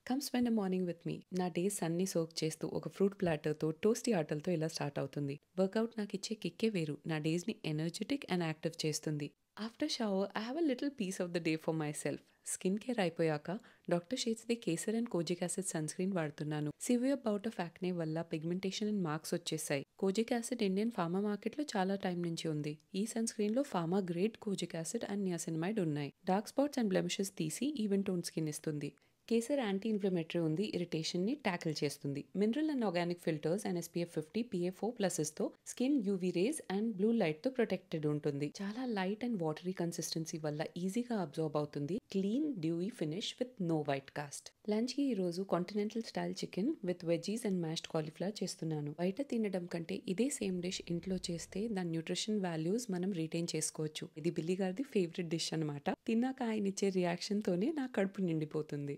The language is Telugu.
Come spend a morning with me. నా డేస్ అన్ని సోక్ చేస్తూ ఒక ఫ్రూట్ ప్లాటర్‌తో, టోస్టీ ఆటలతో ఇలా స్టార్ట్ అవుతుంది. వర్కౌట్ నాకిచ్చే కిక్కే వేరు. నా డేస్‌ని ఎనర్జిటిక్ అండ్ యాక్టివ్ చేస్తుంది. After shower I have a little piece of the day for myself. Skin care అయిపోయాక డాక్టర్ షేట్స్‌ది Kesar and kojic acid sunscreen వాడుతున్నాను. సివియర్ బౌట్ ఆఫ్ యాక్నే వల్ల పిగ్మెంటేషన్ అండ్ మార్క్స్ వచ్చేసాయి. కోజిక్ యాసిడ్ ఇండియన్ ఫార్మా మార్కెట్‌లో చాలా టైం నుంచి ఉంది. ఈ సన్ స్క్రీన్‌లో pharma grade kojic acid and niacinamide ఉన్నాయి. డార్క్ స్పాట్స్ అండ్ బ్లెమిషెస్ తీసి ఈవెన్ టోన్ స్కిన్ ఇస్తుంది. కేసర్ యాంటీ ఇన్ఫ్లమేటరీ ఉంది, ఇరిటేషన్ని ట్యాకిల్ చేస్తుంది. Mineral and organic filters and SPF 50 PA4+తో skin UV rays and blue లైట్తో ప్రొటెక్టెడ్ ఉంటుంది. చాలా లైట్ అండ్ వాటరీ కన్సిస్టెన్సీ వల్ల ఈజీగా అబ్జార్బ్ అవుతుంది. Clean dewy finish with no white cast. లంచ్కి ఈరోజు continental style chicken with veggies and mashed cauliflower చేస్తున్నాను. బయట తినడం కంటే ఇదే సేమ్ డిష్ ఇంట్లో చేస్తే దాని న్యూట్రిషన్ వాల్యూస్ మనం రిటైన్ చేసుకోవచ్చు. ఇది బిల్లి గారిది ఫేవరెట్ డిష్ అనమాట. తిన్నాక ఆయన ఇచ్చే రియాక్షన్తోనే నా కడుపు నిండిపోతుంది.